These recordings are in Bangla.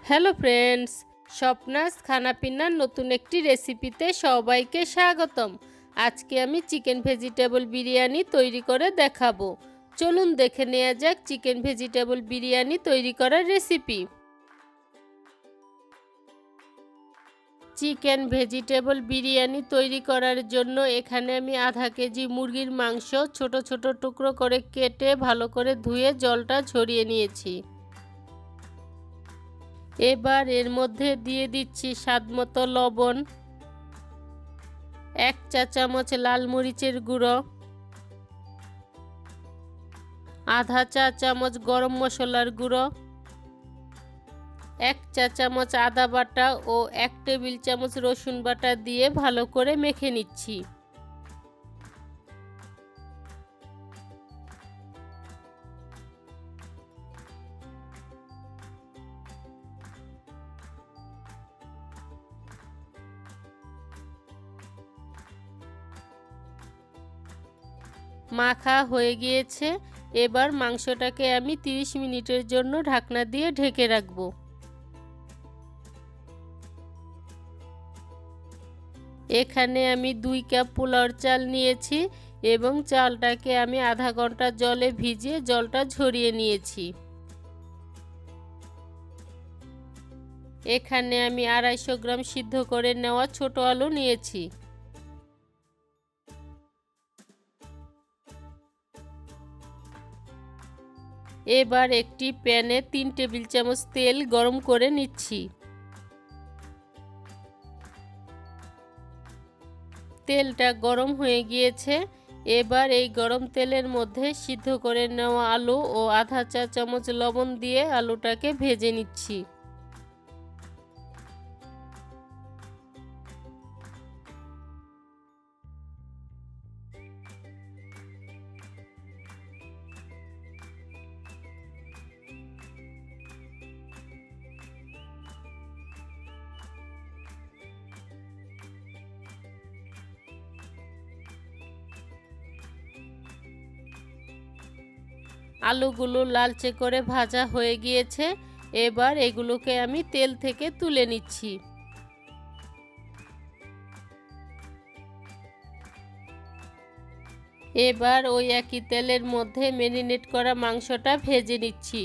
হ্যালো ফ্রেন্ডস, স্বপ্নাস খানাপিনার নতুন একটি রেসিপিতে সবাইকে স্বাগতম। আজকে আমি চিকেন ভেজিটেবল বিরিয়ানি তৈরি করে দেখাবো। চলুন দেখে নেওয়া যাক চিকেন ভেজিটেবল বিরিয়ানি তৈরি করার রেসিপি। চিকেন ভেজিটেবল বিরিয়ানি তৈরি করার জন্য এখানে আমি আধা কেজি মুরগির মাংস ছোট ছোট টুকরো করে কেটে ভালো করে ধুয়ে জলটা ঝরিয়ে নিয়েছি। এবার এর মধ্যে দিয়ে দিচ্ছি স্বাদমতো লবণ, 1 চা চামচ লাল মরিচের গুঁড়ো, আধা চা চামচ গরম মশলার গুঁড়ো, 1 চা চামচ আদা বাটা ও 1 টেবিল চামচ রসুন বাটা দিয়ে ভালো করে মেখে নিচ্ছি। মাখা হয়ে গিয়েছে। এবার মাংসটাকে আমি 30 মিনিটের জন্য ঢাকনা দিয়ে ঢেকে রাখবো। এখানে আমি 2 কাপ পোলাওর চাল নিয়েছি এবং চালটাকে আমি আধা ঘন্টা জলে ভিজিয়ে জলটা ঝরিয়ে নিয়েছি। এখানে আমি 250 গ্রাম সিদ্ধ করে নেওয়া ছোট আলু নিয়েছি। এবার একটি প্যানে 3 টেবিল চামচ তেল গরম করে নিচ্ছি। তেলটা গরম হয়ে গিয়েছে। এবার এই গরম তেলের মধ্যে সিদ্ধ করে নেওয়া আলু ও আধা চা চামচ লবণ দিয়ে আলুটাকে ভেজে নিচ্ছি। আলুগুলো লালচে করে ভাজা হয়ে গিয়েছে। এবার এগুলোকে আমি তেল থেকে তুলে নিচ্ছি। এবার ওই একই তেলের মধ্যে ম্যারিনেট করা মাংসটা ভেজে নিচ্ছি।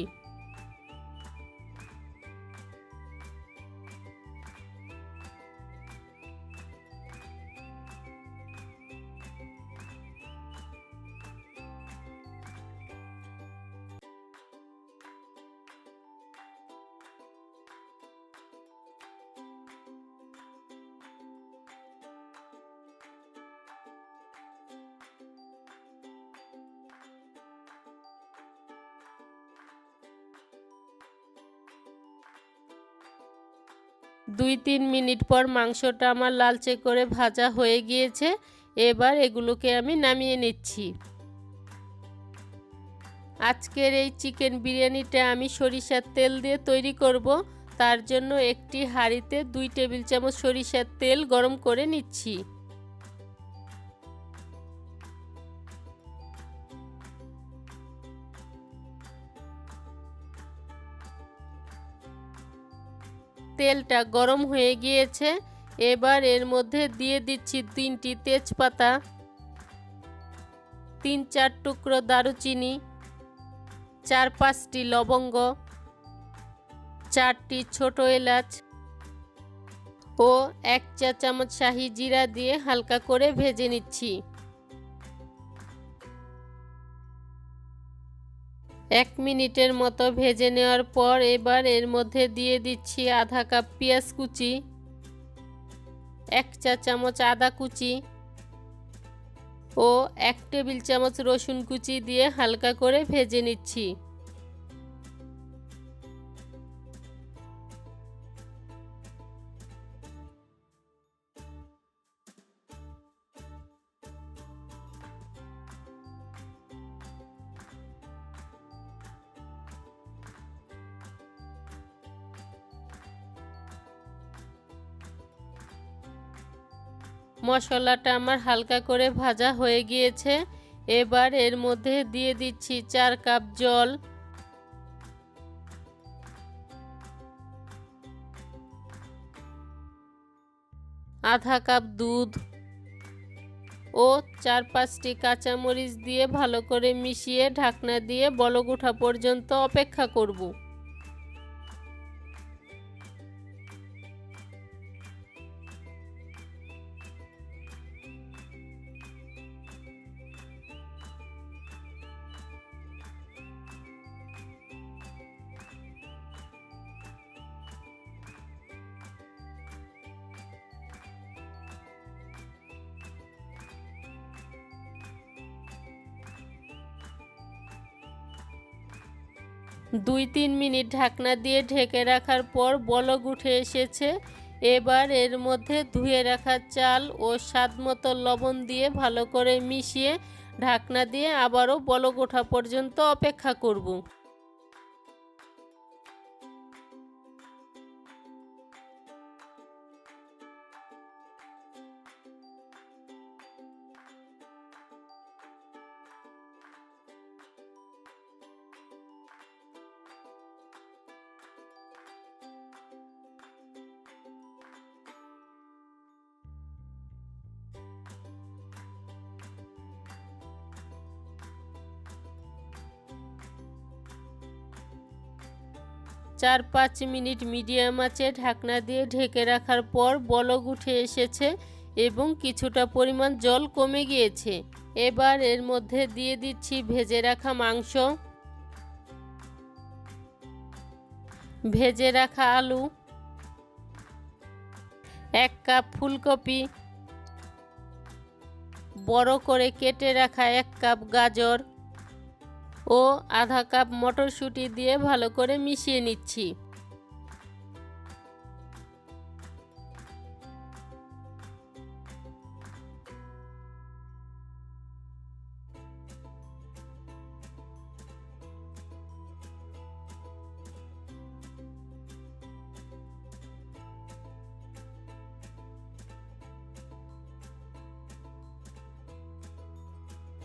দুই তিন মিনিট পর মাংসটা আমার লালচে করে ভাজা হয়ে গিয়েছে। এবার এগুলোকে আমি নামিয়ে নিচ্ছি। আজকের এই চিকেন বিরিয়ানিটা আমি সরিষার তেল দিয়ে তৈরি করব। তার জন্য একটি হাঁড়িতে 2 টেবিল চামচ সরিষার তেল গরম করে নিচ্ছি। তেলটা গরম হয়ে গিয়েছে। এবার এর মধ্যে দিয়ে দিচ্ছি 3টি তেজপাতা, 3-4 টুকরো দারুচিনি, 4-5টি লবঙ্গ, 4টি ছোট এলাচ ও 1 চা চামচ শাহি জিরা দিয়ে হালকা করে ভেজে নিচ্ছি। 1 মিনিটের মতো ভেজে নেওয়ার পর এবার এর মধ্যে দিয়ে দিচ্ছি আধা কাপ পেঁয়াজ কুচি, 1 চা চামচ আদা কুচি ও 1 টেবিল চামচ রসুন কুচি দিয়ে হালকা করে ভেজে নিচ্ছি। মশলাটা আমার হালকা করে ভাজা হয়ে গিয়েছে। এবার এর মধ্যে দিয়ে দিচ্ছি 4 কাপ জল। আধা কাপ দুধ ও 4-5টি কাঁচামরিচ দিয়ে ভালো করে মিশিয়ে ঢাকনা দিয়ে বলক ওঠা পর্যন্ত অপেক্ষা করব। 2-3 মিনিট ঢাকনা দিয়ে ঢেকে রাখার পর বলক উঠে এসেছে। এবার এর মধ্যে ধুয়ে রাখা চাল ও স্বাদমতো লবণ দিয়ে ভালো করে মিশিয়ে ঢাকনা দিয়ে আবারও বলক ওঠা পর্যন্ত অপেক্ষা করব। 4-5 মিনিট মিডিয়াম আঁচে ঢাকনা দিয়ে ঢেকে রাখার পর বলক উঠে এসেছে এবং কিছুটা পরিমাণ জল কমে গিয়েছে। এবার এর মধ্যে দিয়ে দিচ্ছি ভেজে রাখা মাংস, ভেজে রাখা আলু, 1 কাপ ফুলকপি, বড় করে কেটে রাখা 1 কাপ গাজর ও আধা কাপ মটরশুঁটি দিয়ে ভালো করে মিশিয়ে নিচ্ছি।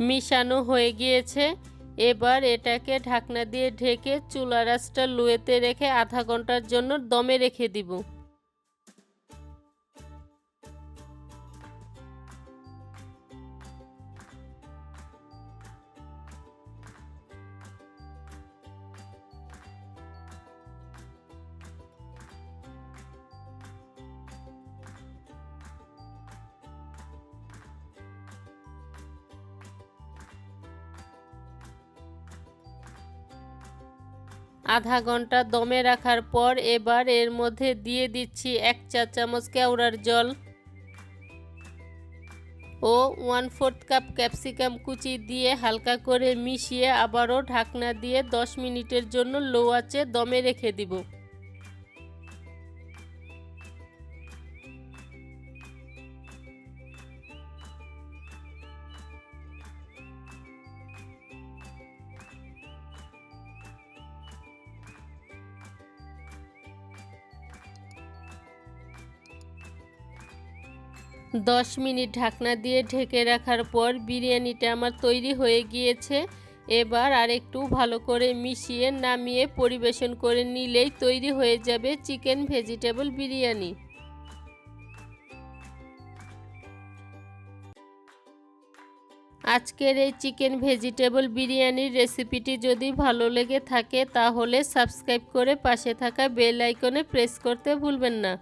মিশানো হয়ে গিয়েছে। এবার এটাকে ঢাকনা দিয়ে ঢেকে চুলার আঁচটা লোতে রেখে আধা ঘন্টার জন্য দমে রেখে দিব। আধা ঘন্টা দমে রাখার পর এবার এর মধ্যে দিয়ে দিচ্ছি 1 চা চামচ কেওড়ার জল ও 1/4 কাপ ক্যাপসিকাম কুচি দিয়ে হালকা করে মিশিয়ে আবারও ঢাকনা দিয়ে 10 মিনিটের জন্য লো আঁচে দমে রেখে দিব। দশ মিনিট ঢাকনা দিয়ে ঢেকে রাখার পর বিরিয়ানিটা আমার তৈরি হয়ে গিয়েছে। এবার আরেকটু ভালো করে মিশিয়ে নামিয়ে পরিবেশন করে নিলেই তৈরি হয়ে যাবে চিকেন ভেজিটেবল বিরিয়ানি। আজকের এই চিকেন ভেজিটেবল বিরিয়ানির রেসিপিটি যদি ভালো লেগে থাকে তাহলে সাবস্ক্রাইব করে পাশে থাকা বেল আইকনে প্রেস করতে ভুলবেন না।